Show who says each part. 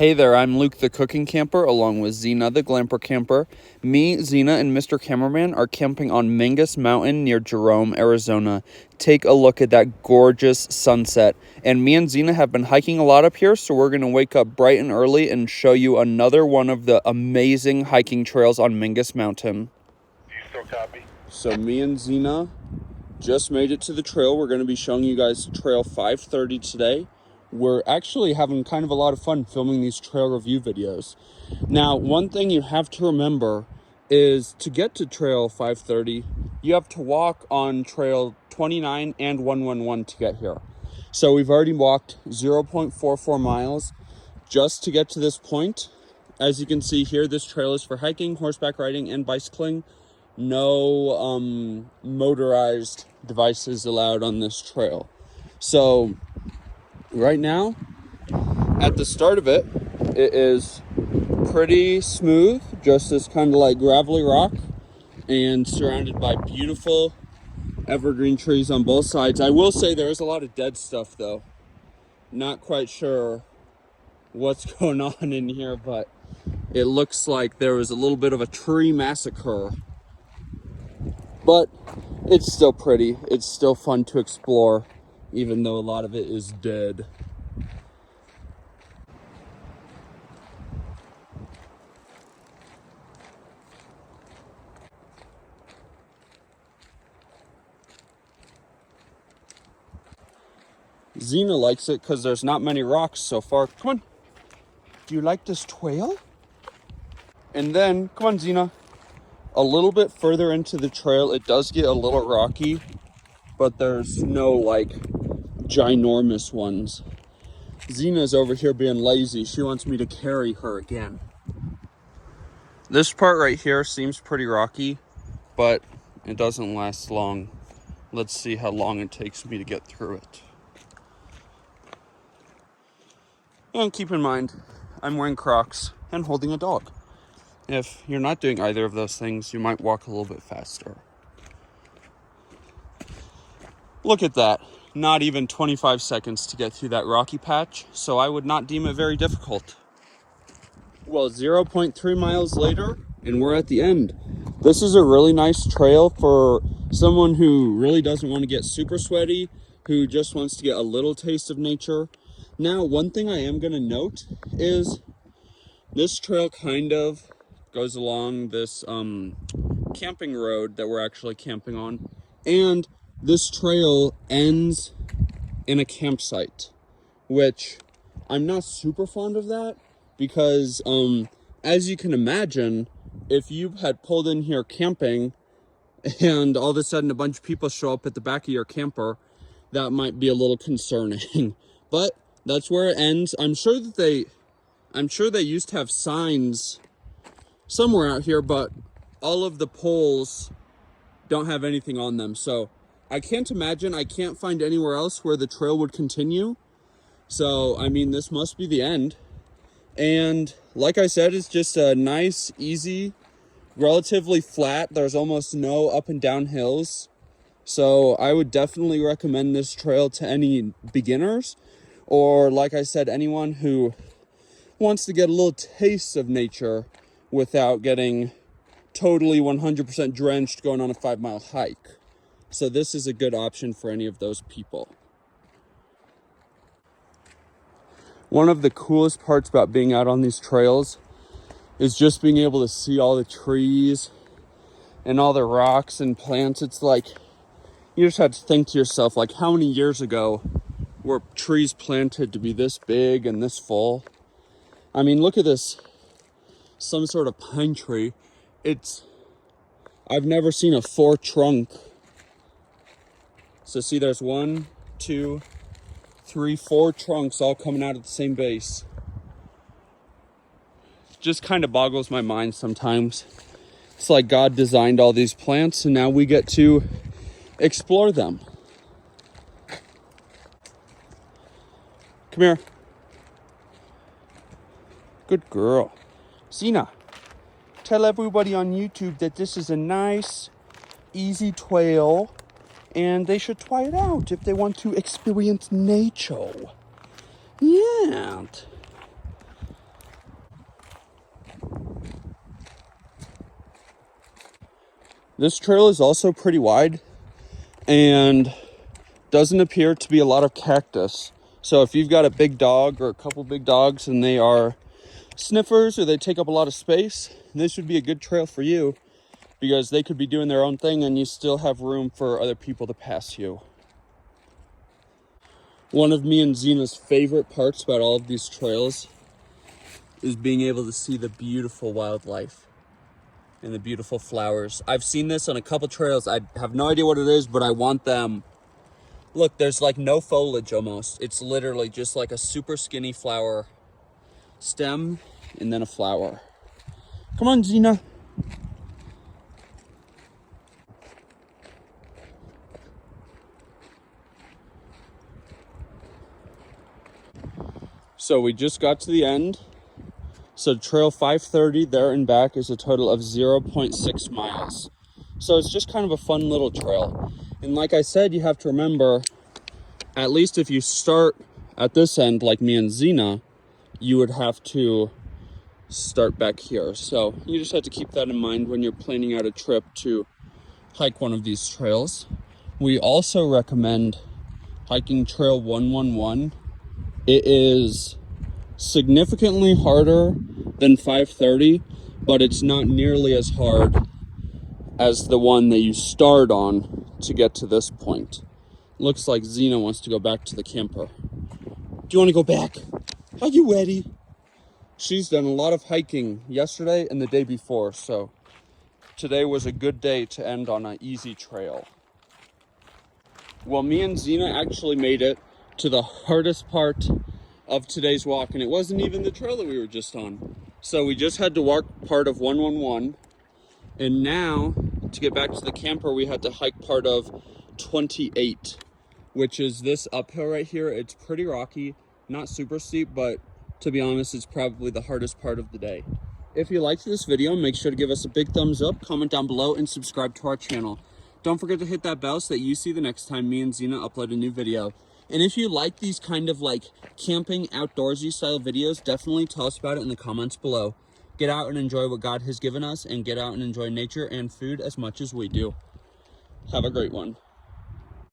Speaker 1: Hey there, I'm Luke the Cookin Camper along with Zena the Glamper Camper. Me, Zena, and Mr. Cameraman are camping on Mingus Mountain near Jerome, Arizona. Take a look at that gorgeous sunset. And me and Zena have been hiking a lot up here, so we're going to wake up bright and early and show you another one of the amazing hiking trails on Mingus Mountain.
Speaker 2: Do you still copy?
Speaker 1: So me and Zena just made it to the trail. We're going to be showing you guys Trail 530 today. We're actually having kind of a lot of fun filming these trail review videos. Now, one thing you have to remember is to get to Trail 530, you have to walk on Trail 29 and 111 to get here. So we've already walked 0.44 miles just to get to this point. As you can see here, this trail is for hiking, horseback riding, and bicycling. No motorized devices allowed on this trail. So right now, at the start of it, it is pretty smooth, just this kind of like gravelly rock and surrounded by beautiful evergreen trees on both sides. I will say there is a lot of dead stuff though. Not quite sure what's going on in here, but it looks like there was a little bit of a tree massacre. But it's still pretty. It's still fun to explore, even though a lot of it is dead. Zena likes it because there's not many rocks so far. Come on. Do you like this trail? And then, come on, Zena. A little bit further into the trail, it does get a little rocky, but there's no like ginormous ones. Zena's over here being lazy. She wants me to carry her again. This part right here seems pretty rocky, but it doesn't last long. Let's see how long it takes me to get through it. And keep in mind, I'm wearing Crocs and holding a dog. If you're not doing either of those things, you might walk a little bit faster. Look at that. Not even 25 seconds to get through that rocky patch, so I would not deem it very difficult. Well, 0.3 miles later, and we're at the end. This is a really nice trail for someone who really doesn't want to get super sweaty, who just wants to get a little taste of nature. Now, one thing I am going to note is this trail kind of goes along this camping road that we're actually camping on, and this trail ends in a campsite, which I'm not super fond of that because as you can imagine, if you had pulled in here camping and all of a sudden a bunch of people show up at the back of your camper, that might be a little concerning. But that's where it ends. I'm sure they used to have signs somewhere out here, but all of the poles don't have anything on them. So I can't find anywhere else where the trail would continue. So, I mean, this must be the end. And like I said, it's just a nice, easy, relatively flat. There's almost no up and down hills. So I would definitely recommend this trail to any beginners, or like I said, anyone who wants to get a little taste of nature without getting totally 100% drenched going on a 5-mile hike. So this is a good option for any of those people. One of the coolest parts about being out on these trails is just being able to see all the trees and all the rocks and plants. It's like, you just have to think to yourself, like, how many years ago were trees planted to be this big and this full? I mean, look at this. Some sort of pine tree. I've never seen a 4-trunk. So see, there's 1, 2, 3, 4 trunks all coming out at the same base. It just kind of boggles my mind sometimes. It's like God designed all these plants and now we get to explore them. Come here. Good girl. Zena, tell everybody on YouTube that this is a nice, easy trail and they should try it out if they want to experience nature. Yeah. This trail is also pretty wide and doesn't appear to be a lot of cactus. So if you've got a big dog or a couple big dogs and they are sniffers or they take up a lot of space, this would be a good trail for you because they could be doing their own thing and you still have room for other people to pass you. One of me and Zena's favorite parts about all of these trails is being able to see the beautiful wildlife and the beautiful flowers. I've seen this on a couple trails. I have no idea what it is, but I want them. Look, there's like no foliage almost. It's literally just like a super skinny flower stem and then a flower. Come on, Zena. So we just got to the end. So trail 530 there and back is a total of 0.6 miles. So it's just kind of a fun little trail. And like I said, you have to remember, at least if you start at this end, like me and Zena, you would have to start back here. So you just have to keep that in mind when you're planning out a trip to hike one of these trails. We also recommend hiking trail 111. It is significantly harder than 530, but it's not nearly as hard as the one that you start on to get to this point. Looks like Zena wants to go back to the camper. Do you want to go back? Are you ready? She's done a lot of hiking yesterday and the day before, so today was a good day to end on an easy trail. Well, me and Zena actually made it to the hardest part of today's walk, and it wasn't even the trail that we were just on. So we just had to walk part of 111, and now to get back to the camper we had to hike part of 28, which is this uphill right here. It's pretty rocky, not super steep, but to be honest, it's probably the hardest part of the day. If you liked this video, make sure to give us a big thumbs up, comment down below, and subscribe to our channel. Don't forget to hit that bell so that you see the next time me and Zena upload a new video. And if you like these kind of like camping, outdoorsy style videos, definitely tell us about it in the comments below. Get out and enjoy what God has given us, and get out and enjoy nature and food as much as we do. Have a great one.